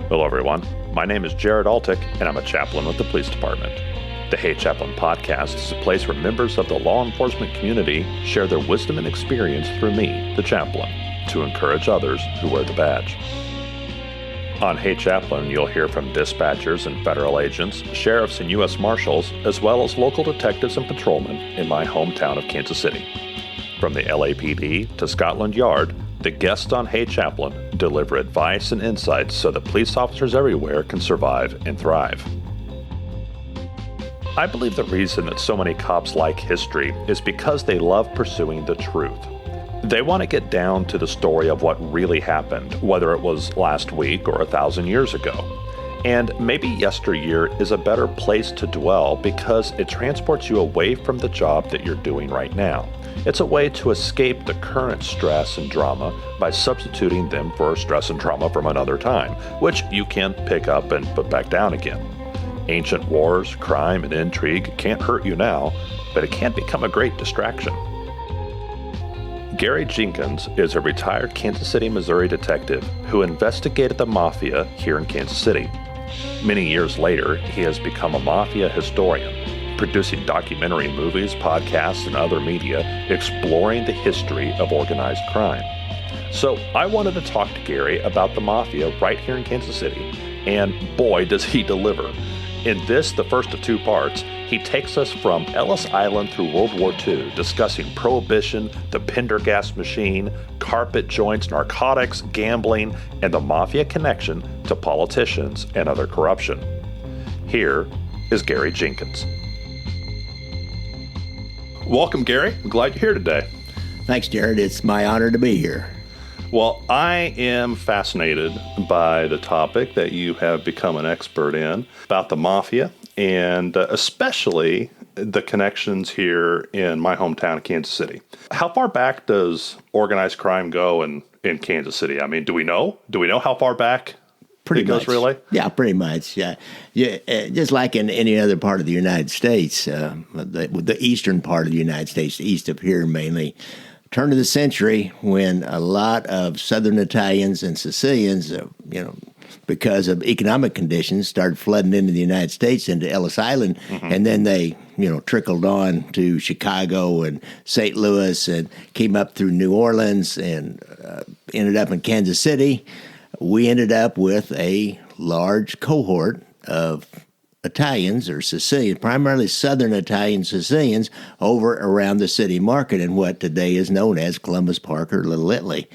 Hello, everyone. My name is Jared Altick, and I'm a chaplain with the police department. The Hey Chaplain podcast is a place where members of the law enforcement community share their wisdom and experience through me, the chaplain, to encourage others who wear the badge. On Hey Chaplain, you'll hear from dispatchers and federal agents, sheriffs and U.S. Marshals, as well as local detectives and patrolmen in my hometown of Kansas City. From the LAPD to Scotland Yard, the guests on Hey Chaplain deliver advice and insights so that police officers everywhere can survive and thrive. I believe the reason that so many cops like history is because they love pursuing the truth. They want to get down to the story of what really happened, whether it was last week or 1,000 years ago. And maybe yesteryear is a better place to dwell because it transports you away from the job that you're doing right now. It's a way to escape the current stress and drama by substituting them for stress and trauma from another time, which you can pick up and put back down again. Ancient wars, crime, and intrigue can't hurt you now, but it can become a great distraction. Gary Jenkins is a retired Kansas City, Missouri detective who investigated the Mafia here in Kansas City. Many years later, he has become a Mafia historian, producing documentary movies, podcasts, and other media exploring the history of organized crime. So I wanted to talk to Gary about the Mafia right here in Kansas City, and boy, does he deliver. In this, the first of two parts, he takes us from Ellis Island through World War II, discussing Prohibition, the Pendergast Machine, carpet joints, narcotics, gambling, and the Mafia connection to politicians and other corruption. Here is Gary Jenkins. Welcome, Gary. I'm glad you're here today. Thanks, Jared. It's my honor to be here. Well, I am fascinated by the topic that you have become an expert in about the Mafia, and especially the connections here in my hometown of Kansas City. How far back does organized crime go in Kansas City? I mean, do we know? Do we know how far back pretty it goes, much. Really? Yeah, pretty much. Yeah, just like in any other part of the United States, the eastern part of the United States, east of here mainly, turn of the century when a lot of Southern Italians and Sicilians, because of economic conditions, started flooding into the United States, into Ellis Island, and then they, trickled on to Chicago and St. Louis and came up through New Orleans and ended up in Kansas City. We ended up with a large cohort of Italians or Sicilians, primarily Southern Italian Sicilians, over around the city market in what today is known as Columbus Park or Little Italy.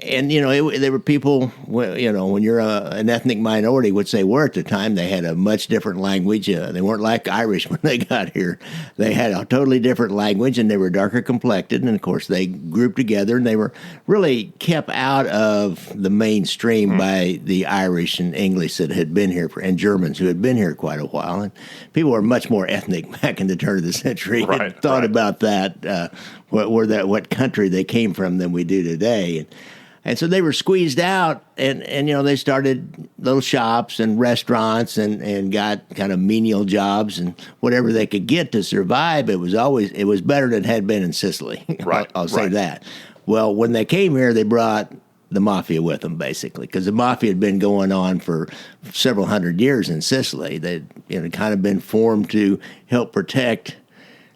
And, there were people, when you're an ethnic minority, which they were at the time, they had a much different language. They weren't like Irish when they got here. They had a totally different language, and they were darker complected. And, of course, they grouped together, and they were really kept out of the mainstream by the Irish and English that had been here, and Germans who had been here quite a while. And people were much more ethnic back in the turn of the century and thought about that, what country they came from than we do today. And so they were squeezed out, and they started little shops and restaurants and got kind of menial jobs and whatever they could get to survive. It was better than it had been in Sicily. Right. I'll say that. Well, when they came here, they brought the Mafia with them, basically, because the Mafia had been going on for several hundred years in Sicily. They'd kind of been formed to help protect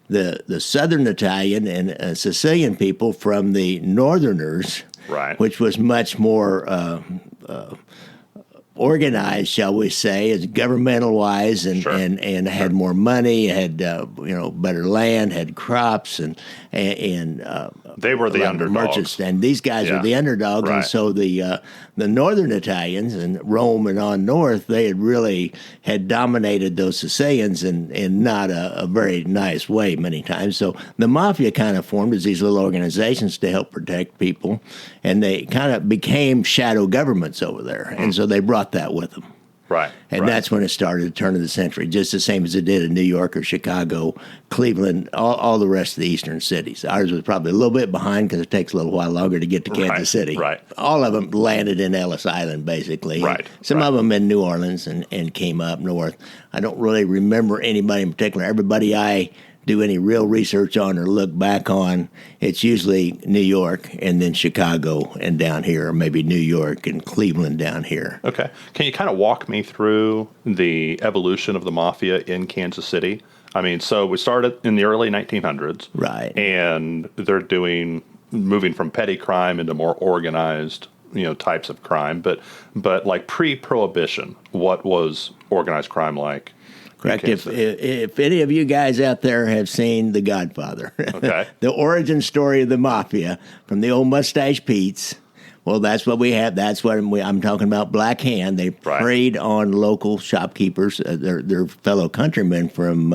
the Southern Italian and Sicilian people from the Northerners. Right. Which was much more organized, shall we say, as governmental-wise, and had more money, had better land, had crops, and they were the underdogs. Merchants, and these guys were the underdogs, and so the Northern Italians and Rome and on north, they had dominated those Sicilians in not a very nice way many times. So the Mafia kind of formed as these little organizations to help protect people, and they kind of became shadow governments over there, and so they brought that with them. Right. And that's when it started, the turn of the century, just the same as it did in New York or Chicago, Cleveland, all the rest of the eastern cities. Ours was probably a little bit behind because it takes a little while longer to get to Kansas City. Right. All of them landed in Ellis Island, basically. Right. Some of them in New Orleans and came up north. I don't really remember anybody in particular. Everybody I do any real research on or look back on, it's usually New York and then Chicago and down here, or maybe New York and Cleveland down here. Okay. Can you kind of walk me through the evolution of the Mafia in Kansas City? I mean, so we started in the early 1900s. Right. And they're moving from petty crime into more organized, types of crime. But like pre-Prohibition, what was organized crime like? Correct. If any of you guys out there have seen The Godfather, okay. The origin story of the Mafia from the old Mustache Pete's, well, that's what we have. That's what I'm talking about. Black Hand. They preyed on local shopkeepers, their fellow countrymen from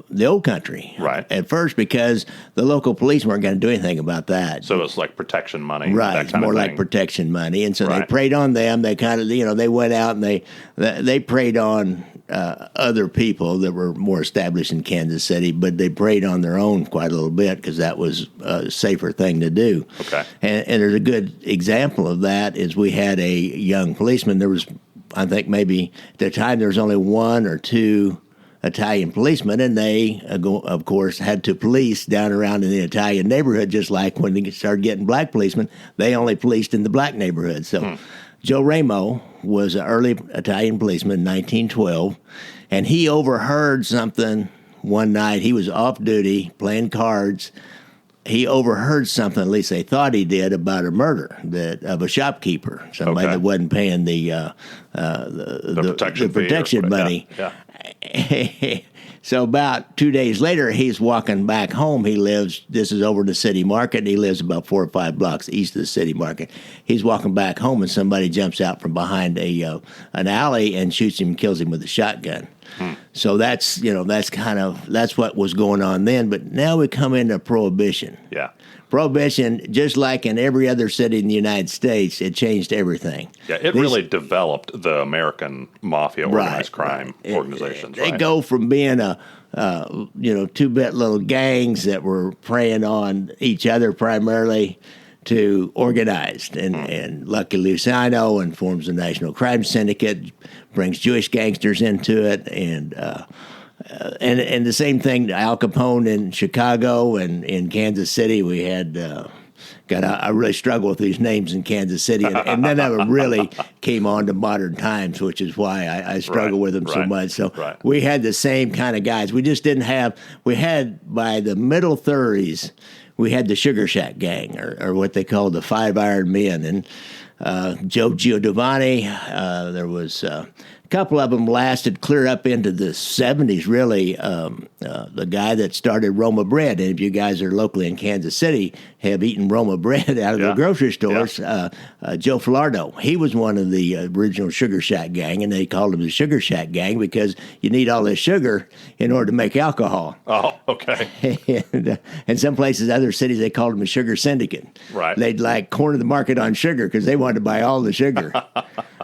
the old country. Right. At first, because the local police weren't going to do anything about that. So it's like protection money. Right. That It's kind more of like thing. protection money. And so they preyed on them. They kind of, they went out and they preyed on other people that were more established in Kansas City, but they preyed on their own quite a little bit because that was a safer thing to do. Okay. And there's a good example of that is we had a young policeman. There was, I think maybe at the time there was only one or two Italian policemen, and they, of course, had to police down around in the Italian neighborhood, just like when they started getting black policemen, they only policed in the black neighborhood. So Joe Ramo was an early Italian policeman in 1912, and he overheard something one night. He was off duty playing cards. He overheard something, at least they thought he did, about a murder of a shopkeeper, somebody that wasn't paying the protection money. Yeah. So about 2 days later, he's walking back home. This is over the city market, and he lives about 4 or 5 blocks east of the city market. He's walking back home, and somebody jumps out from behind an alley and shoots him and kills him with a shotgun. So that's what was going on then. But now we come into Prohibition. Yeah. Prohibition, just like in every other city in the United States, it changed everying. Yeah, it really developed the American mafia organized crime organizations. They go from being two-bit little gangs that were preying on each other primarily to organized. And Lucky Luciano and forms a national crime syndicate, brings Jewish gangsters into it, and the same thing, Al Capone in Chicago and in Kansas City. We had I really struggle with these names in Kansas City, and none of them really came on to modern times, which is why I struggle with them so much. So we had the same kind of guys. We just didn't have. We had by the middle 30s, we had the Sugar Shack Gang, or what they called the Five Iron Men, and Joe Giovanni. There was a couple of them lasted clear up into the 70s, really. The guy that started Roma Bread, and if you guys are locally in Kansas City, have eaten Roma Bread out of the grocery stores, Joe Filardo, he was one of the original Sugar Shack Gang, and they called him the Sugar Shack Gang because you need all this sugar in order to make alcohol. Oh, okay. And some places, other cities, they called them a Sugar Syndicate. Right. They'd corner the market on sugar because they wanted to buy all the sugar.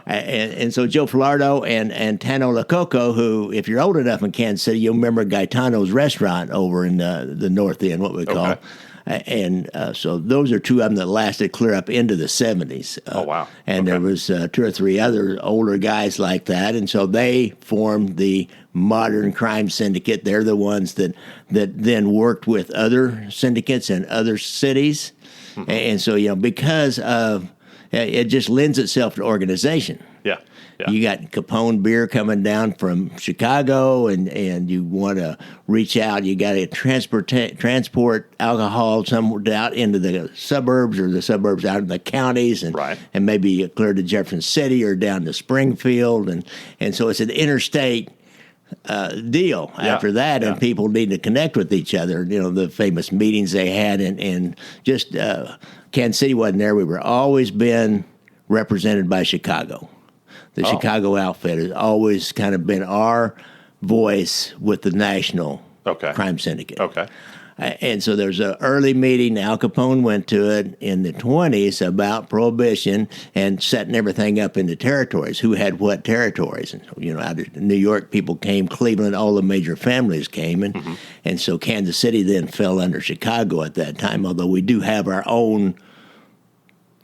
And so Joe Filardo and Tano Lococo, who, if you're old enough in Kansas City, you'll remember Gaetano's restaurant over in the North End, what we call. So those are two of them that lasted clear up into the 70s. Oh, wow. And there was 2 or 3 other older guys like that. And so they formed the modern crime syndicate. They're the ones that then worked with other syndicates in other cities. And so, because of it just lends itself to organization. Yeah. You got Capone beer coming down from Chicago, and you want to reach out. You got to transport alcohol somewhere out into the suburbs, or the suburbs out in the counties, and maybe clear to Jefferson City or down to Springfield, and so it's an interstate deal after that, and people need to connect with each other. The famous meetings they had, and just Kansas City wasn't there. We were always been represented by Chicago. The Chicago outfit has always kind of been our voice with the national crime syndicate. Okay. And so there's an early meeting. Al Capone went to it in the 20s about Prohibition and setting everything up into territories. Who had what territories? And out of New York, people came. Cleveland, all the major families came, and so Kansas City then fell under Chicago at that time. Although we do have our own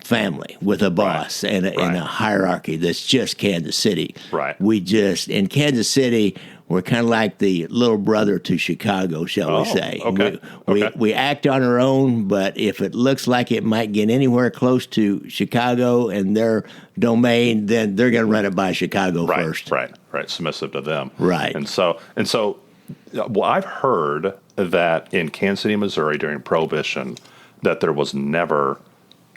family with a boss and a hierarchy that's just Kansas City. Right. In Kansas City, We're kind of like the little brother to Chicago, shall we say. Okay. We act on our own, but if it looks like it might get anywhere close to Chicago and their domain, then they're going to run it by Chicago first. Right. Submissive to them. Right. And so, well, I've heard that in Kansas City, Missouri, during Prohibition, that there was never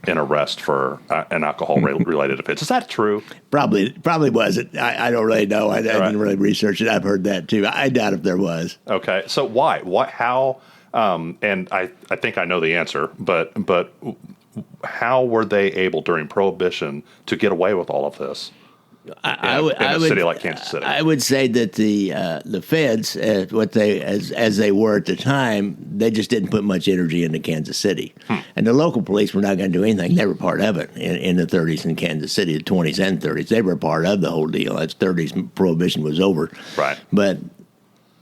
an arrest for an alcohol-related offense. Is that true? Probably wasn't. I don't really know. I didn't really research it. I've heard that too. I doubt if there was. Okay, so why? How? And I think I know the answer, but how were they able during Prohibition to get away with all of this? In a city like Kansas City, I would say that the feds, as they were at the time, they just didn't put much energy into Kansas City, and the local police were not going to do anything. They were part of it in the 30s in Kansas City, the 20s and 30s. They were part of the whole deal. That's 30s Prohibition was over, right? But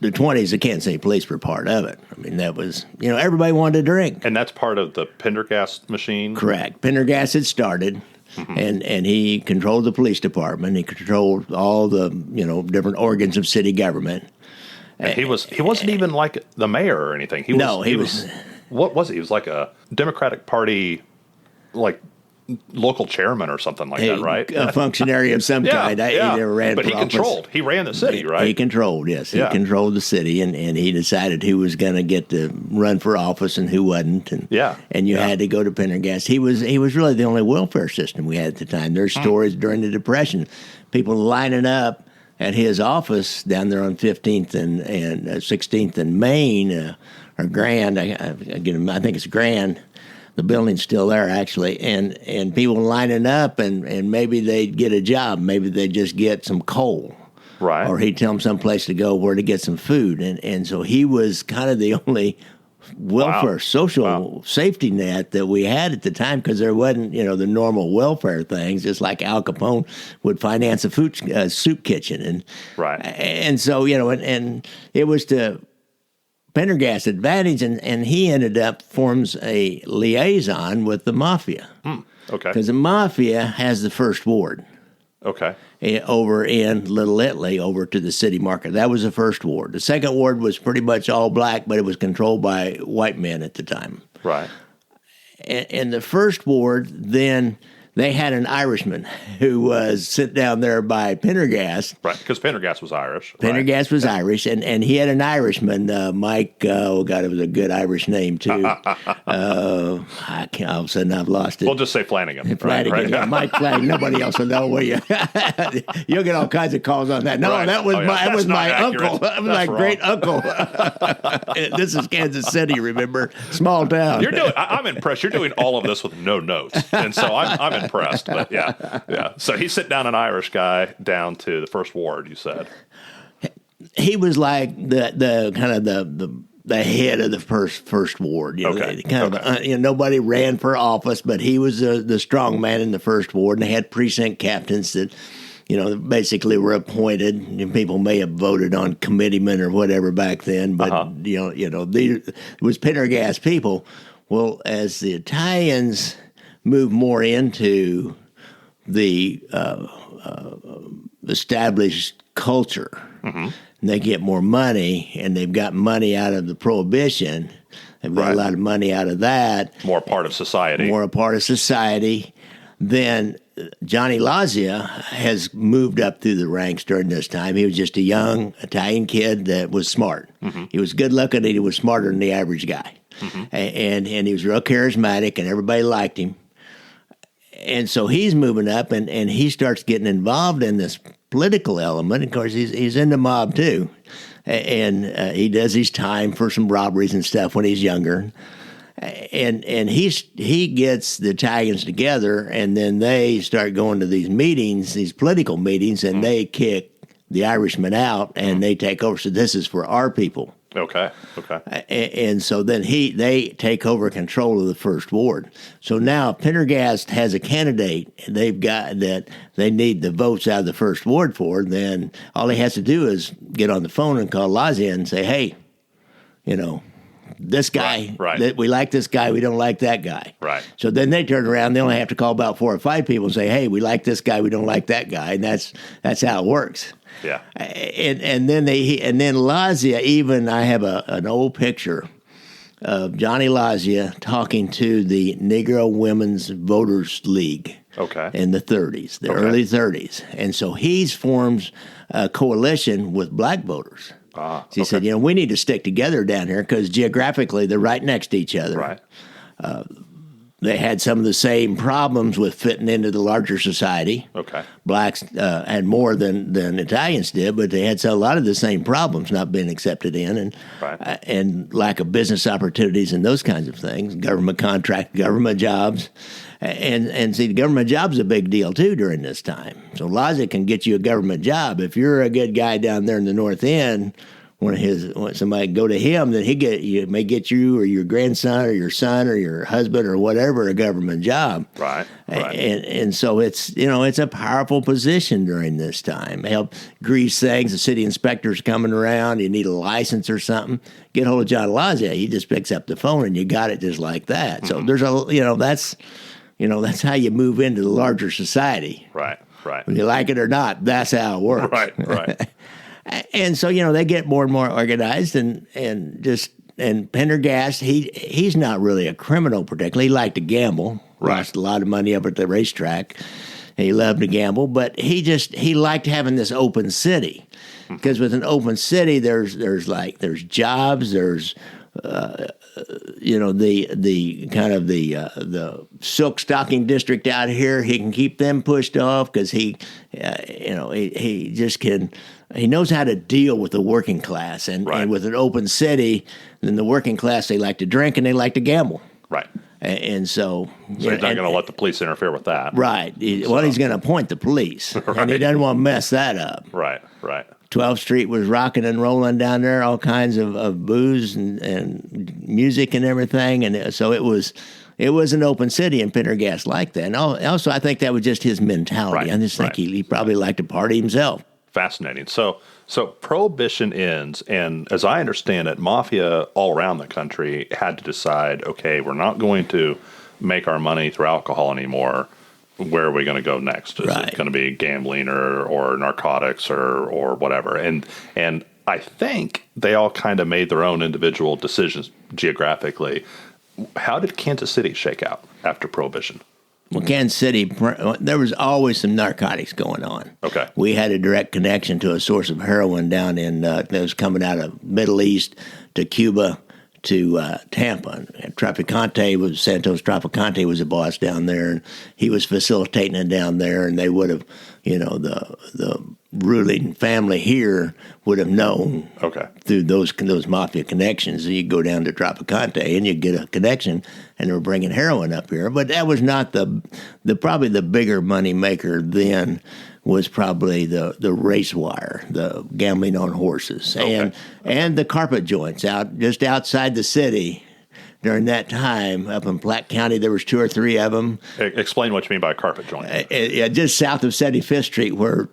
the 20s, the Kansas City police were part of it. I mean, that was everybody wanted to drink, and that's part of the Pendergast Machine. Correct. Pendergast had started. And he controlled the police department. He controlled all the different organs of city government. And he wasn't even like the mayor or anything. He was. What was he? He was like a Democratic Party, like local chairman or something like that, right? A functionary of some kind. He never ran but for he office. Controlled. He ran the city, right? He controlled. Yes, he controlled the city, and he decided who was going to get to run for office and who wasn't. And you had to go to Pendergast. He was really the only welfare system we had at the time. There's stories during the Depression, people lining up at his office down there on 15th and 16th and Main or Grand. I think it's Grand. The building's still there, actually, and people lining up, and maybe they'd get a job. Maybe they'd just get some coal. Right. Or he'd tell them someplace to go where to get some food. And so he was kind of the only welfare, social safety net that we had at the time, because there wasn't, the normal welfare things, just like Al Capone would finance a soup kitchen. And, and so, and it was to Pendergast's advantage, and he ended up forms a liaison with the Mafia. Okay. Because the Mafia has the first ward. Okay. Over in Little Italy, over to the city market. That was the first ward. The second ward was pretty much all black, but it was controlled by white men at the time. Right. And the first ward, then they had an Irishman who was sent down there by Pendergast. Right, because Pendergast was Irish. Pendergast was Irish, and he had an Irishman, Mike, it was a good Irish name, too. All of a sudden I've lost it. We'll just say Flanagan. Flanagan, yeah, Mike Flanagan. Nobody else will know, will you? You'll get all kinds of calls on that. No, that was my uncle. That was my great uncle. This is Kansas City, remember? Small town. I'm impressed. You're doing all of this with no notes, and so I'm impressed. But yeah. So he sent down an Irish guy down to the first ward. You said he was like the kind of the head of the first ward. Nobody ran for office, but he was the strong man in the first ward, and they had precinct captains that basically were appointed. And people may have voted on committeemen or whatever back then, but it was Pendergast people. Well, as the Italians move more into the established culture, and they get more money, and they've got money out of the Prohibition. They've got a lot of money out of that. More a part of society. Then Johnny Lazia has moved up through the ranks during this time. He was just a young Italian kid that was smart. He was good looking, and he was smarter than the average guy. And he was real charismatic, and everybody liked him. And so he's moving up, and he starts getting involved in this political element. Of course, he's in the mob too, and he does his time for some robberies and stuff when he's younger. And he gets the Italians together, and then they start going to these meetings, these political meetings, and they kick the Irishmen out, and they take over. So this is for our people. Okay. And so then they take over control of the first ward. So now Pendergast has a candidate they've got that they need the votes out of the first ward for. Then all he has to do is get on the phone and call Lazia and say, hey, this guy, we like this guy, we don't like that guy. Right. So then they turn around, they only have to call about 4 or 5 people and say, hey, we like this guy, we don't like that guy. And that's how it works. Yeah. And then Lazia, even I have an old picture of Johnny Lazia talking to the Negro Women's Voters League in the 30s, early 30s. And so he forms a coalition with black voters. So he said, we need to stick together down here because geographically they're right next to each other. Right. They had some of the same problems with fitting into the larger society. Okay. Blacks had more than Italians did, but they had a lot of the same problems, not being accepted in, and lack of business opportunities and those kinds of things. Government contract, government jobs, and see, the government job's a big deal too during this time. So Lazia can get you a government job if you're a good guy down there in the North End. When somebody go to him, then he may get you or your grandson or your son or your husband or whatever a government job. Right. And so it's a powerful position during this time. Help grease things. The city inspector's coming around. You need a license or something. Get hold of John Lazia. He just picks up the phone and you got it just like that. So there's that's how you move into the larger society. Right. When you like it or not, that's how it works. Right. And so, they get more and more organized and Pendergast, he's not really a criminal particularly. He liked to gamble, lost a lot of money up at the racetrack. He loved to gamble, but he liked having this open city because with an open city, there's jobs, there's the silk stocking district out here. He can keep them pushed off because he knows how to deal with the working class and with an open city. Then the working class, they like to drink and they like to gamble. Right. And so he's not going to let the police interfere with that. Right. He's going to appoint the police, and he doesn't want to mess that up. Right. 12th Street was rocking and rolling down there, all kinds of booze and music and everything, and so it was an open city, and Pendergast liked that. And also, I think that was just his mentality. I just think he probably liked to party himself. Fascinating. So Prohibition ends, and as I understand it, Mafia all around the country had to decide, okay, we're not going to make our money through alcohol anymore. Where are we going to go next? Is it going to be gambling or narcotics or whatever? And I think they all kind of made their own individual decisions geographically. How did Kansas City shake out after Prohibition? Well, Kansas City, there was always some narcotics going on. Okay. We had a direct connection to a source of heroin down in that was coming out of Middle East to Cuba to Tampa. And Santos Traficante was the boss down there, and he was facilitating it down there, and they would have, the ruling family here would have known through those mafia connections. So you go down to Traficante and you get a connection, and they were bringing heroin up here. But that was not probably the bigger money maker then. Was probably the race wire, the gambling on horses, and the carpet joints just outside the city. During that time, up in Platte County, there was 2 or 3 of them. Explain what you mean by carpet joint. Just south of 75th Street, where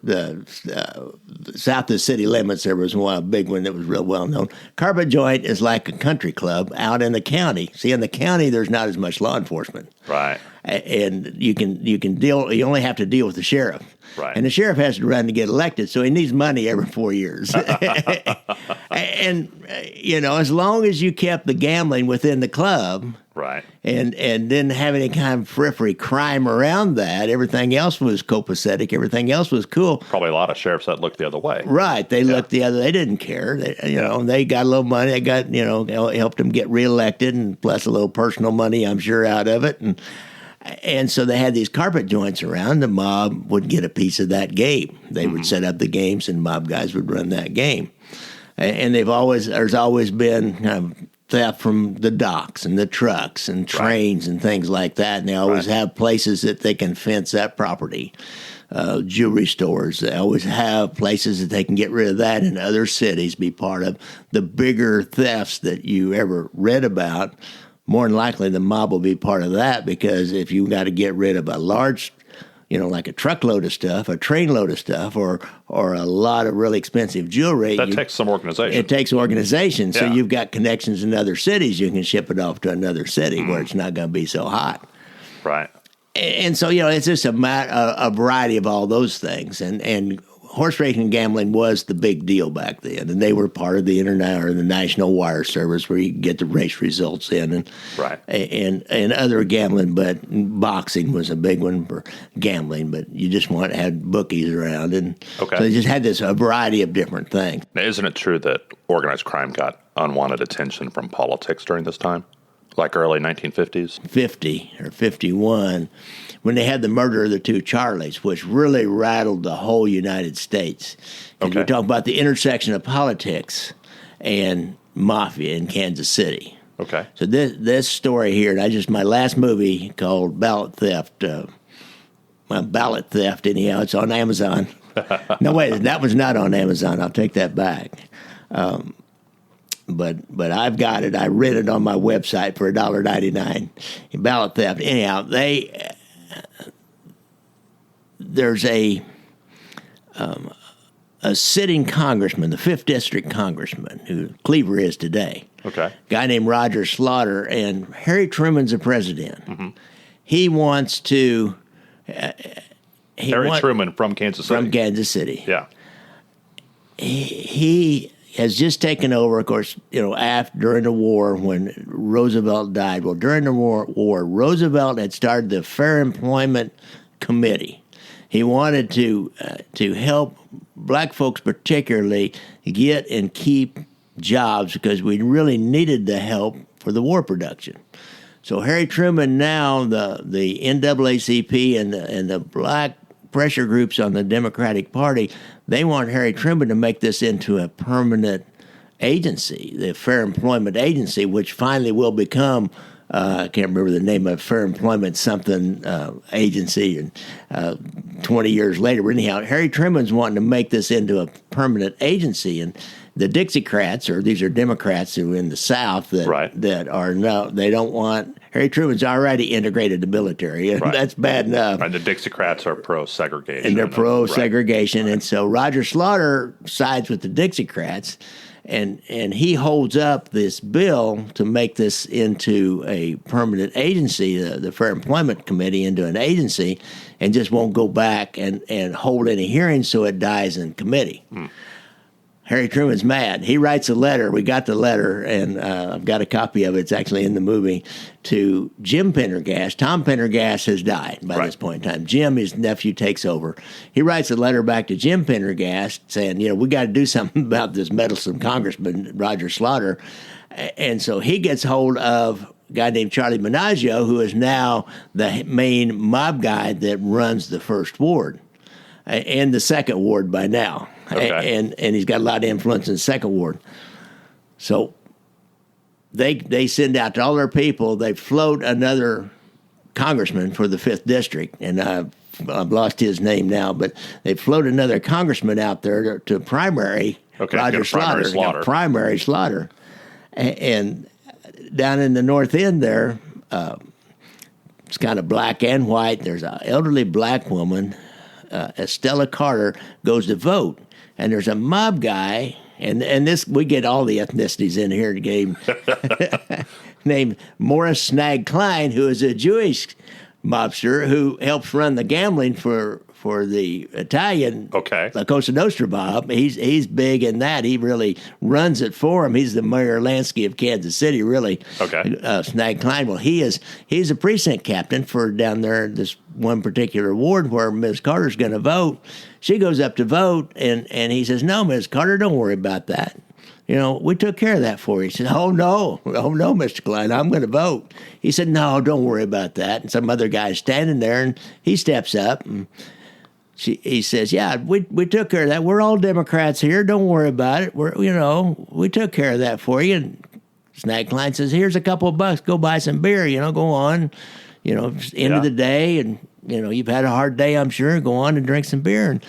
south of the city limits, there was a big one that was real well known. Carpet joint is like a country club out in the county. See, in the county, there's not as much law enforcement. Right. And you can deal. You only have to deal with the sheriff. Right. And the sheriff has to run to get elected, so he needs money every 4 years. And as long as you kept the gambling within the club, right, and didn't have any kind of periphery crime around that, everything else was copacetic. Everything else was cool. Probably a lot of sheriffs that looked the other way. Right, they looked the other. They didn't care. They got a little money. They got helped them get reelected, and plus a little personal money, I'm sure, out of it, And so they had these carpet joints around. The mob would get a piece of that game. They would set up the games, and mob guys would run that game. And there's always been kind of theft from the docks and the trucks and trains and things like that. And they always have places that they can fence that property. Jewelry stores. They always have places that they can get rid of that in other cities, be part of the bigger thefts that you ever read about. More than likely, the mob will be part of that, because if you got to get rid of a large, like a truckload of stuff, a trainload of stuff, or a lot of really expensive jewelry. That takes some organization. It takes organization. So you've got connections in other cities. You can ship it off to another city where it's not going to be so hot. Right. And so, it's just a variety of all those things. And horse racing and gambling was the big deal back then, and they were part of the internet or the national wire service where you could get the race results in, and Right. and other gambling. But boxing was a big one for gambling. But you just had bookies around, and Okay. so they just had a variety of different things. Now, isn't it true that organized crime got unwanted attention from politics during this time, like early 1950s? 50 or 51, when they had the murder of the two Charlies, which really rattled the whole United States. And Okay. you're talking about the intersection of politics and mafia in Kansas City. Okay. So this story here, and my last movie called Ballot Theft. Ballot Theft, anyhow, it's on Amazon. No, wait, that was not on Amazon. I'll take that back. But I've got it. I rent it on my website for $1.99. Ballot Theft. Anyhow, there's a sitting congressman, the 5th District congressman, who Cleaver is today. Okay. A guy named Roger Slaughter, and Harry Truman's the president. Mm-hmm. He wants to. Harry Truman from Kansas City. From Kansas City. Yeah. He has just taken over, of course, during the war when Roosevelt died. Well, during the war, Roosevelt had started the Fair Employment Committee. He wanted to help black folks particularly get and keep jobs because we really needed the help for the war production. So Harry Truman, now the NAACP and the black pressure groups on the Democratic Party, they want Harry Truman to make this into a permanent agency, the Fair Employment Agency, which finally will become, I can't remember the name of Fair Employment something agency, and 20 years later. But anyhow, Harry Truman's wanting to make this into a permanent agency, and the Dixiecrats, or these are Democrats who are in the South that are no, they don't want. Harry Truman's already integrated the military, and that's bad enough. And the Dixiecrats are pro-segregation. And they're pro-segregation, and so Roger Slaughter sides with the Dixiecrats, and he holds up this bill to make this into a permanent agency, the Fair Employment Committee into an agency, and just won't go back and hold any hearings, so it dies in committee. Harry Truman's mad. He writes a letter. We got the letter, and I've got a copy of it. It's actually in the movie, to Jim Pendergast. Tom Pendergast has died by this point in time. Jim, his nephew, takes over. He writes a letter back to Jim Pendergast saying, we got to do something about this meddlesome congressman, Roger Slaughter. And so he gets hold of a guy named Charlie Menaggio, who is now the main mob guy that runs the 1st Ward and the 2nd Ward by now. Okay. And he's got a lot of influence in the 2nd Ward. So they send out to all their people. They float another congressman for the 5th District, and I've lost his name now, but they float another congressman out there to primary Roger Slaughter. Primary Slaughter. And down in the north end there, it's kind of black and white. There's an elderly black woman, Estella Carter, goes to vote. And there's a mob guy, and this, we get all the ethnicities in here, game, named Morris Snag Klein, who is a Jewish mobster who helps run the gambling for the Italian La Cosa Nostra mob. He's big in that. He really runs it for him. He's the Mayor Lansky of Kansas City, really. Snag Klein. Well, he's a precinct captain for down there, this one particular ward where Ms. Carter's going to vote. She goes up to vote, and he says, "No, Ms. Carter, don't worry about that. We took care of that for you." He said, "Oh, no, Mr. Klein, I'm going to vote." He said, "No, don't worry about that." And some other guy's standing there, and he steps up, and he says, "Yeah, we took care of that. We're all Democrats here. Don't worry about it. We took care of that for you." And Snag Klein says, "Here's a couple of bucks. Go buy some beer. Go on. End of the day, and you've had a hard day, I'm sure. Go on and drink some beer."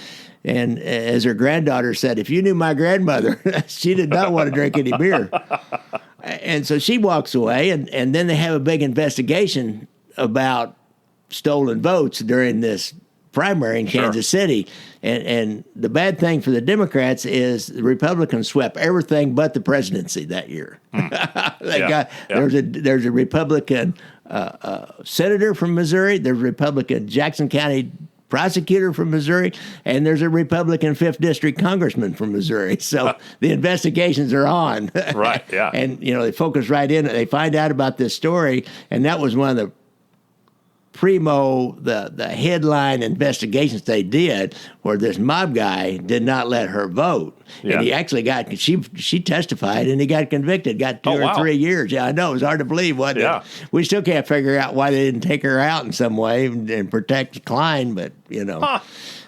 And as her granddaughter said, if you knew my grandmother, she did not want to drink any beer. And so she walks away, and then they have a big investigation about stolen votes during this primary in Kansas City. And the bad thing for the Democrats is the Republicans swept everything but the presidency that year. There's a Republican senator from Missouri. There's a Republican Jackson County prosecutor from Missouri, and there's a Republican 5th District congressman from Missouri. So the investigations are on. Right, yeah. And, they focus right in. They find out about this story, and that was one of the the headline investigations they did, where this mob guy did not let her vote. Yeah. And he actually she testified, and he got convicted, got 2 or 3 years. Yeah, I know. It was hard to believe, wasn't it? We still can't figure out why they didn't take her out in some way and protect Klein, but, Huh.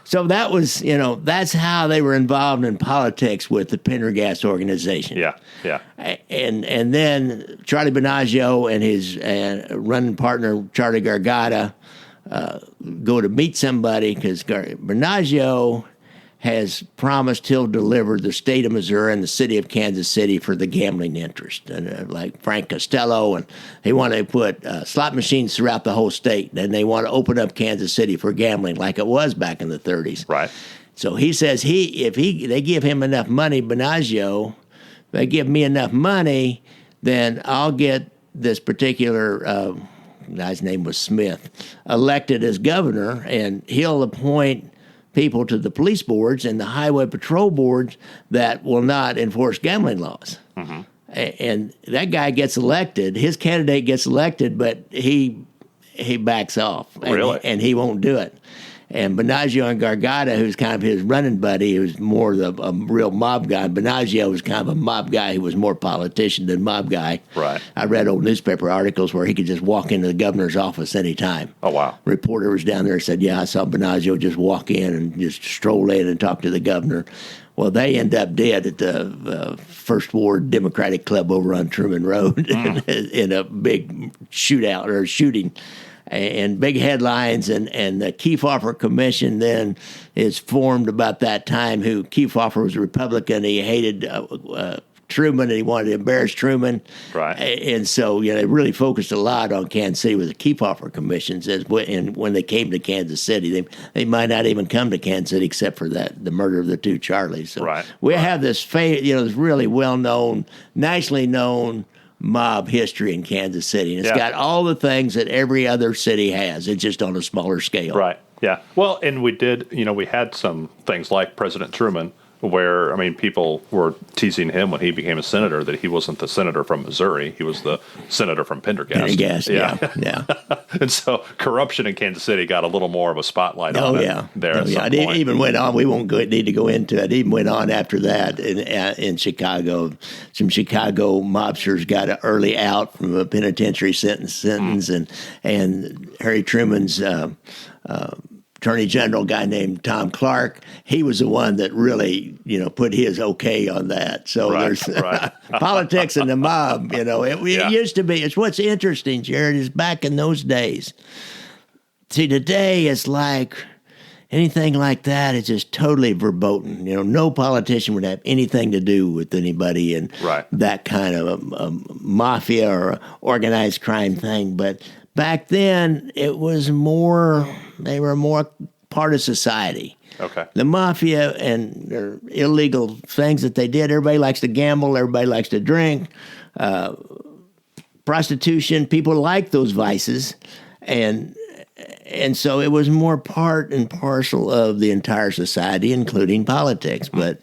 So that was, that's how they were involved in politics with the Pendergast organization. Yeah, yeah. And then Charlie Binaggio and his running partner, Charlie Gargata, go to meet somebody because Binaggio has promised he'll deliver the state of Missouri and the city of Kansas City for the gambling interest, and like Frank Costello, and they want to put slot machines throughout the whole state, and they want to open up Kansas City for gambling like it was back in the 30s. Right. So he says they give him enough money, Binaggio, they give me enough money, then I'll get this particular guy's name was Smith elected as governor, and he'll appoint people to the police boards and the highway patrol boards that will not enforce gambling laws. Mm-hmm. And that guy gets elected. His candidate gets elected, but he backs off. Really? And he won't do it. And Binaggio and Gargata, who's kind of his running buddy, who's more a real mob guy. Binaggio was kind of a mob guy who was more politician than mob guy. Right. I read old newspaper articles where he could just walk into the governor's office anytime. Oh, wow. Reporter was down there and said, I saw Binaggio just walk in and just stroll in and talk to the governor. Well, they end up dead at the First Ward Democratic Club over on Truman Road in a big shootout or shooting. And big headlines, and the Kefauver Commission then is formed about that time. Kefauver was a Republican. He hated Truman, and he wanted to embarrass Truman. Right. And so, they really focused a lot on Kansas City with the Kefauver Commissions. And when they came to Kansas City, they might not even come to Kansas City except for the murder of the 2 Charlies. So we have this, this really well-known, nicely known mob history in Kansas City. And it's got all the things that every other city has. It's just on a smaller scale. Right. Yeah. Well, and we did, we had some things like President Truman where, people were teasing him when he became a senator that he wasn't the senator from Missouri. He was the senator from Pendergast. Pendergast, yeah. And so corruption in Kansas City got a little more of a spotlight on it there at some point. It even went on. We won't need to go into it. It even went on after that in Chicago. Some Chicago mobsters got an early out from a penitentiary sentence, and Harry Truman's Attorney General, guy named Tom Clark, he was the one that really, put his okay on that. So there's politics and the mob, it used to be. It's what's interesting, Jared, is back in those days. See, today it's like anything like that is just totally verboten. No politician would have anything to do with anybody in that kind of a mafia or organized crime thing. But back then, it was they were more part of society. Okay. The mafia and their illegal things that they did, everybody likes to gamble, everybody likes to drink, prostitution, people like those vices. And so it was more part and parcel of the entire society, including politics. But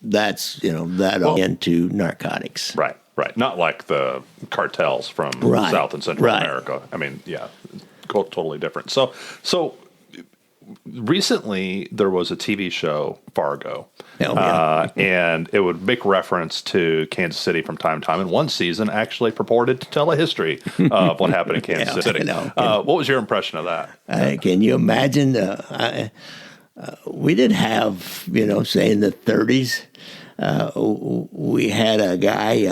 that's, into narcotics. Right. Right, not like the cartels from South and Central America. Totally different. So recently there was a TV show, Fargo, and it would make reference to Kansas City from time to time. And one season actually purported to tell a history of what happened in Kansas City. What was your impression of that? Can you imagine? We did have, say in the 30s. We had a guy,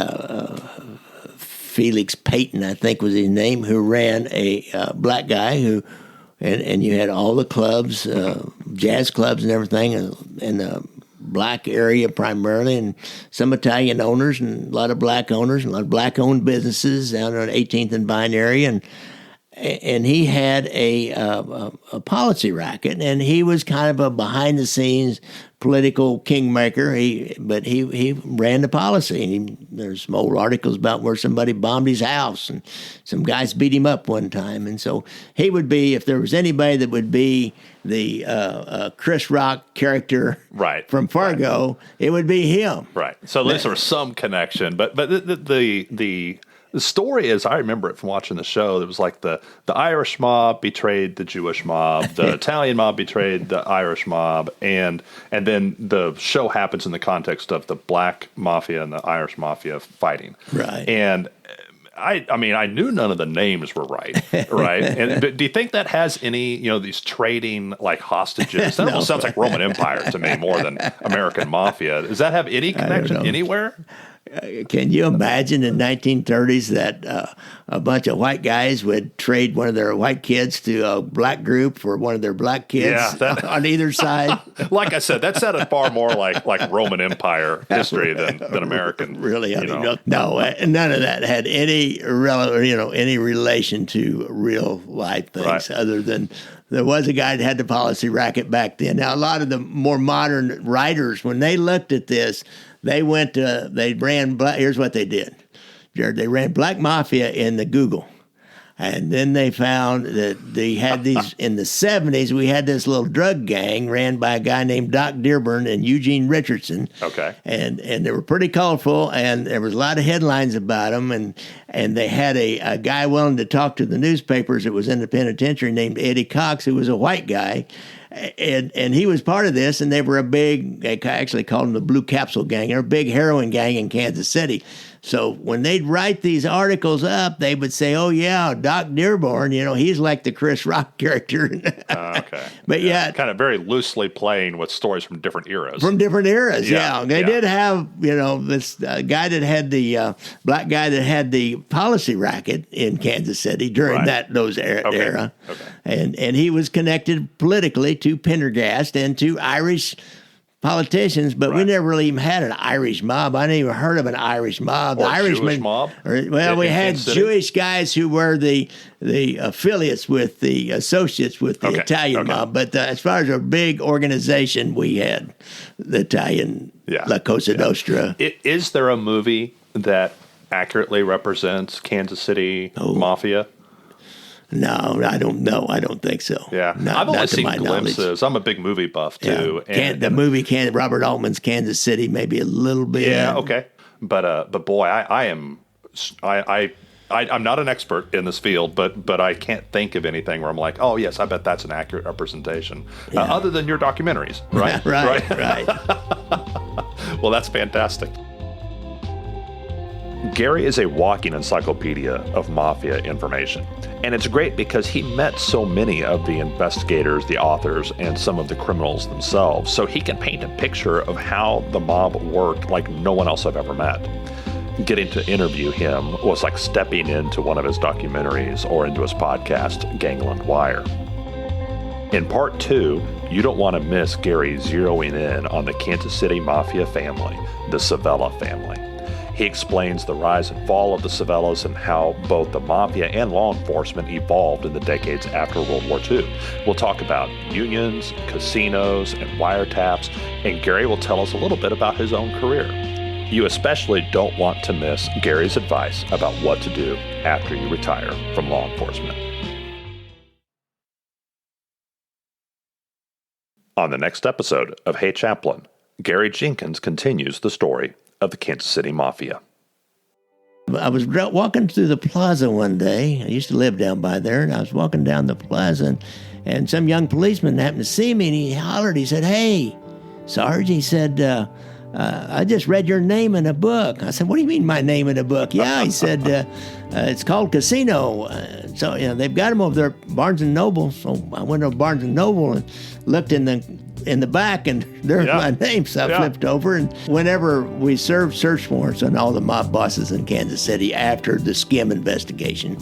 Felix Payton, I think was his name, who ran a black guy and you had all the clubs, jazz clubs and everything in the black area primarily, and some Italian owners and a lot of black owners and a lot of black-owned businesses down on 18th and Vine area. and he had a policy racket, and he was kind of a behind-the-scenes political kingmaker. But he ran the policy, and there's some old articles about where somebody bombed his house, and some guys beat him up one time. And so he would be, if there was anybody that would be the Chris Rock character from Fargo, it would be him. Right. So at least there was some connection, but the story is, I remember it from watching the show. It was like the Irish mob betrayed the Jewish mob, the Italian mob betrayed the Irish mob, and then the show happens in the context of the black mafia and the Irish mafia fighting. Right. And I mean, I knew none of the names were right? But do you think that has any, these trading like hostages? That almost sounds like Roman Empire to me more than American mafia. Does that have any connection anywhere? Can you imagine in 1930s that a bunch of white guys would trade one of their white kids to a black group for one of their black kids on either side? Like I said, that sounded far more like Roman Empire history than American. Really, no, none of that had any any relation to real life things, other than there was a guy that had the policy racket back then. Now, a lot of the more modern writers, when they looked at this, they ran black. Here's what they did, Jared. They ran Black Mafia in the Google. And then they found that they had these, in the 70s, we had this little drug gang ran by a guy named Doc Dearborn and Eugene Richardson. Okay. And they were pretty colorful, and there was a lot of headlines about them. And they had a guy willing to talk to the newspapers that was in the penitentiary named Eddie Cox, who was a white guy. And he was part of this, and they were they actually called them the Blue Capsule Gang. They're a big heroin gang in Kansas City. So when they'd write these articles up, they would say, "Oh yeah, Doc Dearborn, he's like the Chris Rock character." Okay. But yeah, kind of very loosely playing with stories from different eras. They did have, this guy that had the black guy that had the policy racket in Kansas City during those era. Okay. And he was connected politically to Pendergast and to Irish politicians, but we never really even had an Irish mob. I never even heard of an Irish mob. Or the Jewish mob? We had Jewish guys who were the affiliates with the associates with the Italian mob. But as far as a big organization, we had the Italian La Cosa Nostra. Is there a movie that accurately represents Kansas City Mafia? No, I don't know. I don't think so. Yeah, I've only seen glimpses. I'm a big movie buff too. Yeah. The movie Robert Altman's Kansas City, maybe a little bit. Yeah, okay. But boy, I'm not an expert in this field, but I can't think of anything where I'm like, oh yes, I bet that's an accurate representation. Other than your documentaries, right? right. Well, that's fantastic. Gary is a walking encyclopedia of mafia information. And it's great because he met so many of the investigators, the authors, and some of the criminals themselves. So he can paint a picture of how the mob worked like no one else I've ever met. Getting to interview him was like stepping into one of his documentaries or into his podcast, Gangland Wire. In part 2, you don't want to miss Gary zeroing in on the Kansas City Mafia family, the Savella family. He explains the rise and fall of the Savellas and how both the mafia and law enforcement evolved in the decades after World War II. We'll talk about unions, casinos, and wiretaps, and Gary will tell us a little bit about his own career. You especially don't want to miss Gary's advice about what to do after you retire from law enforcement. On the next episode of Hey Chaplain, Gary Jenkins continues the story of the Kansas City Mafia. I was walking through the plaza one day. I used to live down by there, and I was walking down the plaza, and some young policeman happened to see me, and he hollered. He said, "Hey, Sarge," he said, "I just read your name in a book." I said, "What do you mean my name in a book?" "Yeah," he said, "it's called Casino." So they've got them over there at Barnes & Noble. So I went to Barnes & Noble and looked in the back, and there's my name. So I flipped over, and whenever we served search warrants on all the mob bosses in Kansas City after the Skim investigation,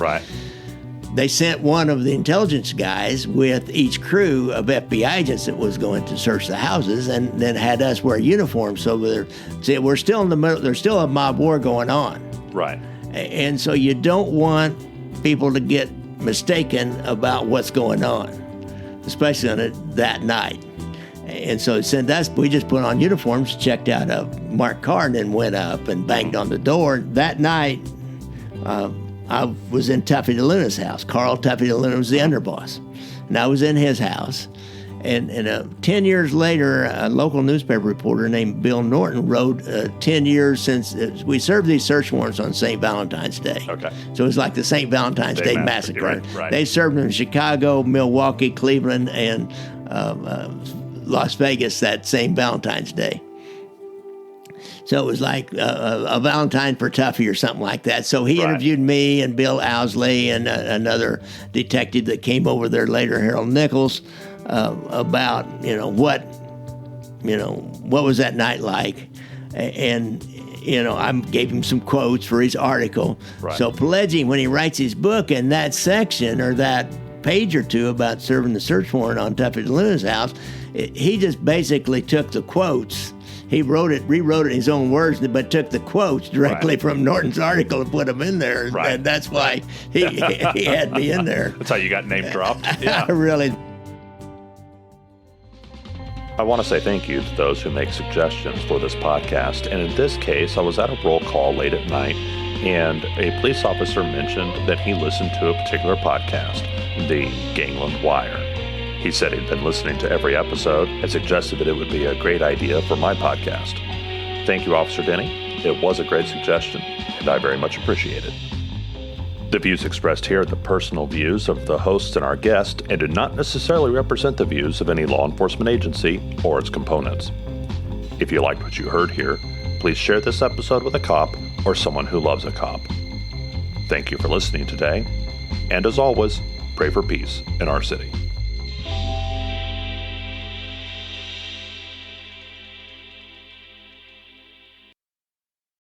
they sent one of the intelligence guys with each crew of FBI agents that was going to search the houses, and then had us wear uniforms. So we're still in the middle. There's still a mob war going on, right? And so you don't want people to get mistaken about what's going on, especially on it that night. And so we just put on uniforms, checked out a marked car, and then went up and banged on the door. That night, I was in Tuffy DeLuna's house. Carl Tuffy DeLuna was the underboss. And I was in his house. And 10 years later, a local newspaper reporter named Bill Norton wrote 10 years since we served these search warrants on St. Valentine's Day. Okay. So it was like the St. Valentine's Day massacre. Right. They served them in Chicago, Milwaukee, Cleveland, and Las Vegas that same Valentine's Day. So it was like a Valentine for Tuffy or something like that. So he interviewed me and Bill Owsley and another detective that came over there later, Harold Nichols, about what was that night like, and I gave him some quotes for his article. Right. So Pileggi, when he writes his book, in that section or that page or two about serving the search warrant on Tuffy DeLuna's house, he just basically took the quotes. He rewrote it in his own words, but took the quotes directly from Norton's article and put them in there. Right. And that's why he had me in there. That's how you got name dropped? Yeah. Really. I want to say thank you to those who make suggestions for this podcast. And in this case, I was at a roll call late at night, and a police officer mentioned that he listened to a particular podcast, the Gangland Wire. He said he'd been listening to every episode and suggested that it would be a great idea for my podcast. Thank you, Officer Denny. It was a great suggestion, and I very much appreciate it. The views expressed here are the personal views of the hosts and our guest and do not necessarily represent the views of any law enforcement agency or its components. If you liked what you heard here, please share this episode with a cop or someone who loves a cop. Thank you for listening today, and as always, pray for peace in our city.